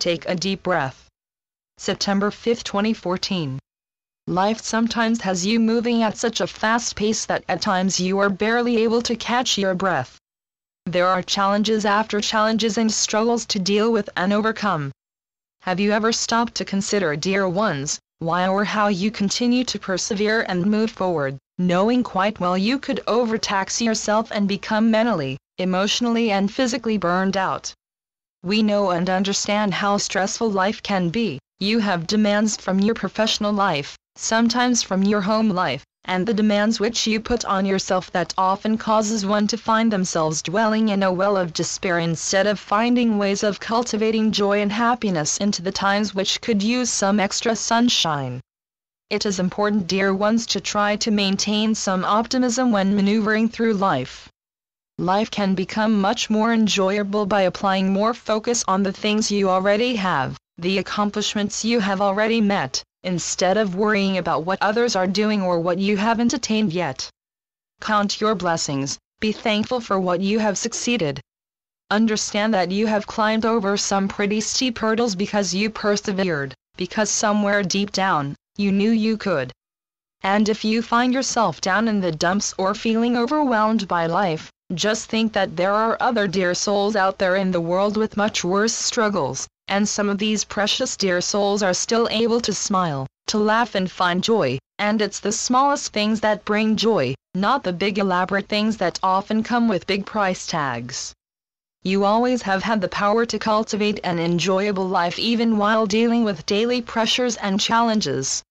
Take a deep breath. September 5, 2014. Life sometimes has you moving at such a fast pace that at times you are barely able to catch your breath. There are challenges after challenges and struggles to deal with and overcome. Have you ever stopped to consider, dear ones, why or how you continue to persevere and move forward, knowing quite well you could overtax yourself and become mentally, emotionally and physically burned out? We know and understand how stressful life can be. You have demands from your professional life, sometimes from your home life, and the demands which you put on yourself that often causes one to find themselves dwelling in a well of despair instead of finding ways of cultivating joy and happiness into the times which could use some extra sunshine. It is important, dear ones, to try to maintain some optimism when maneuvering through life. Life can become much more enjoyable by applying more focus on the things you already have, the accomplishments you have already met, instead of worrying about what others are doing or what you haven't attained yet. Count your blessings, be thankful for what you have succeeded. Understand that you have climbed over some pretty steep hurdles because you persevered, because somewhere deep down, you knew you could. And if you find yourself down in the dumps or feeling overwhelmed by life, just think that there are other dear souls out there in the world with much worse struggles, and some of these precious dear souls are still able to smile, to laugh and find joy, and it's the smallest things that bring joy, not the big elaborate things that often come with big price tags. You always have had the power to cultivate an enjoyable life even while dealing with daily pressures and challenges.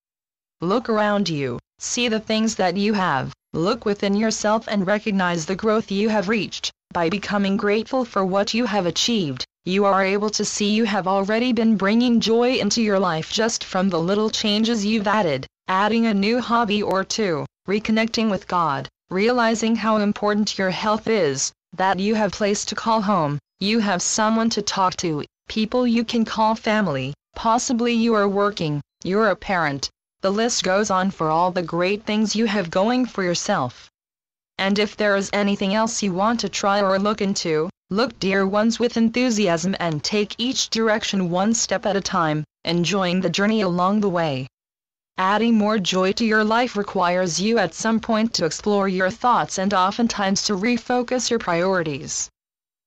Look around you, see the things that you have, look within yourself and recognize the growth you have reached. By becoming grateful for what you have achieved, you are able to see you have already been bringing joy into your life just from the little changes you've added, adding a new hobby or two, reconnecting with God, realizing how important your health is, that you have a place to call home, you have someone to talk to, people you can call family, possibly you are working, you're a parent. The list goes on for all the great things you have going for yourself. And if there is anything else you want to try or look into, look, dear ones, with enthusiasm and take each direction one step at a time, enjoying the journey along the way. Adding more joy to your life requires you at some point to explore your thoughts and oftentimes to refocus your priorities.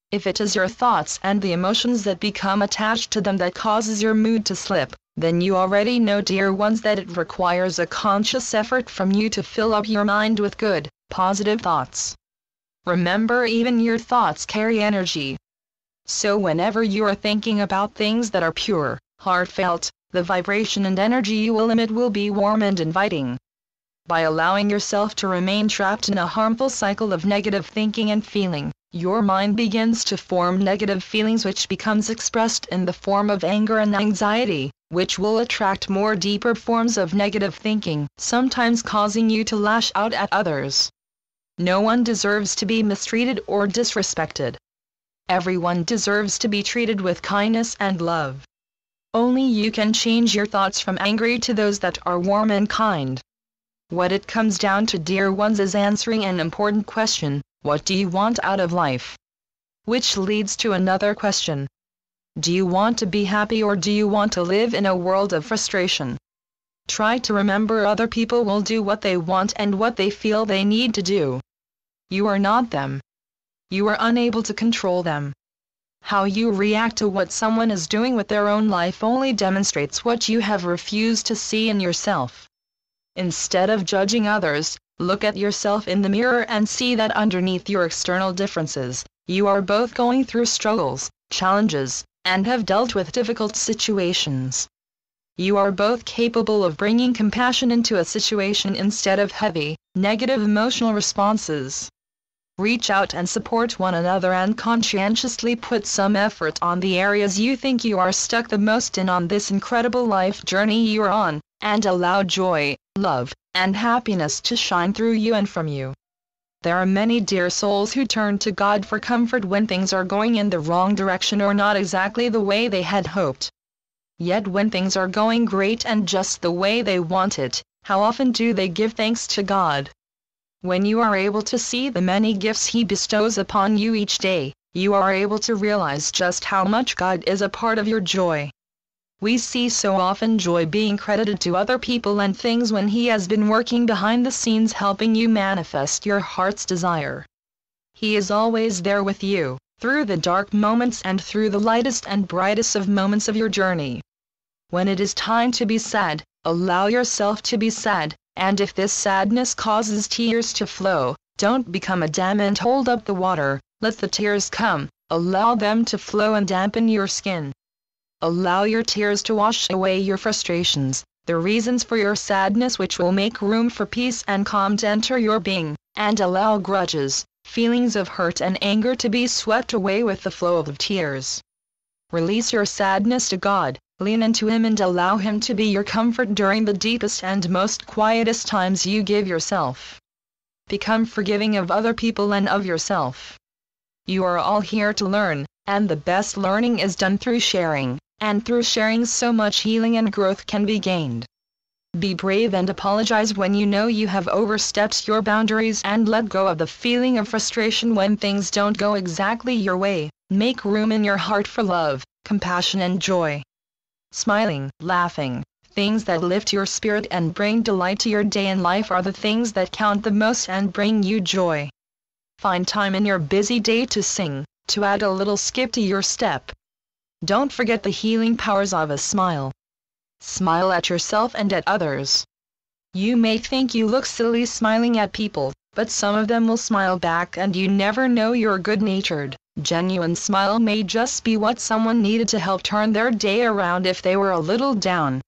If it is your thoughts and the emotions that become attached to them that causes your mood to slip, then you already know, dear ones, that it requires a conscious effort from you to fill up your mind with good, positive thoughts. Remember, even your thoughts carry energy. So whenever you are thinking about things that are pure, heartfelt, the vibration and energy you will emit will be warm and inviting. By allowing yourself to remain trapped in a harmful cycle of negative thinking and feeling, your mind begins to form negative feelings which becomes expressed in the form of anger and anxiety, which will attract more deeper forms of negative thinking, sometimes causing you to lash out at others. No one deserves to be mistreated or disrespected. Everyone deserves to be treated with kindness and love. Only you can change your thoughts from angry to those that are warm and kind. What it comes down to, dear ones, is answering an important question: what do you want out of life? Which leads to another question. Do you want to be happy or do you want to live in a world of frustration? Try to remember, other people will do what they want and what they feel they need to do. You are not them. You are unable to control them. How you react to what someone is doing with their own life only demonstrates what you have refused to see in yourself. Instead of judging others, look at yourself in the mirror and see that underneath your external differences, you are both going through struggles, challenges, and have dealt with difficult situations. You are both capable of bringing compassion into a situation instead of heavy, negative emotional responses. Reach out and support one another and conscientiously put some effort on the areas you think you are stuck the most in on this incredible life journey you are on, and allow joy, love, and happiness to shine through you and from you. There are many dear souls who turn to God for comfort when things are going in the wrong direction or not exactly the way they had hoped. Yet when things are going great and just the way they want it, how often do they give thanks to God? When you are able to see the many gifts He bestows upon you each day, you are able to realize just how much God is a part of your joy. We see so often joy being credited to other people and things when He has been working behind the scenes helping you manifest your heart's desire. He is always there with you, through the dark moments and through the lightest and brightest of moments of your journey. When it is time to be sad, allow yourself to be sad, and if this sadness causes tears to flow, don't become a dam and hold up the water. Let the tears come, allow them to flow and dampen your skin. Allow your tears to wash away your frustrations, the reasons for your sadness, which will make room for peace and calm to enter your being, and allow grudges, feelings of hurt and anger to be swept away with the flow of the tears. Release your sadness to God, lean into Him and allow Him to be your comfort during the deepest and most quietest times you give yourself. Become forgiving of other people and of yourself. You are all here to learn, and the best learning is done through sharing, and through sharing so much healing and growth can be gained. Be brave and apologize when you know you have overstepped your boundaries, and let go of the feeling of frustration when things don't go exactly your way. Make room in your heart for love, compassion and joy. Smiling, laughing, things that lift your spirit and bring delight to your day and life are the things that count the most and bring you joy. Find time in your busy day to sing, to add a little skip to your step. Don't forget the healing powers of a smile. Smile at yourself and at others. You may think you look silly smiling at people, but some of them will smile back, and you never know your good-natured, genuine smile may just be what someone needed to help turn their day around if they were a little down.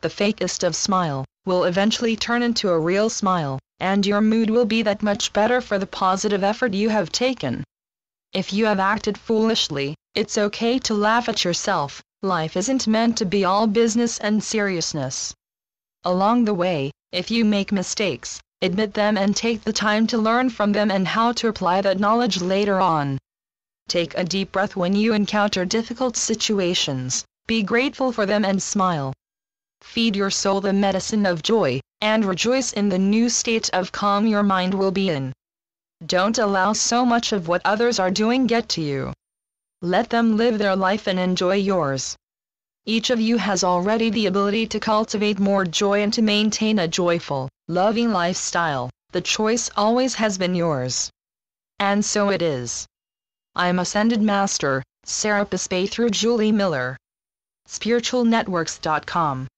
The fakest of smile will eventually turn into a real smile, and your mood will be that much better for the positive effort you have taken. If you have acted foolishly, it's okay to laugh at yourself. Life isn't meant to be all business and seriousness. Along the way, if you make mistakes, admit them and take the time to learn from them and how to apply that knowledge later on. Take a deep breath when you encounter difficult situations, be grateful for them and smile. Feed your soul the medicine of joy, and rejoice in the new state of calm your mind will be in. Don't allow so much of what others are doing get to you. Let them live their life and enjoy yours. Each of you has already the ability to cultivate more joy and to maintain a joyful, loving lifestyle. The choice always has been yours. And so it is. I'm Ascended Master, Serapis Bey through Julie Miller. SpiritualNetworks.com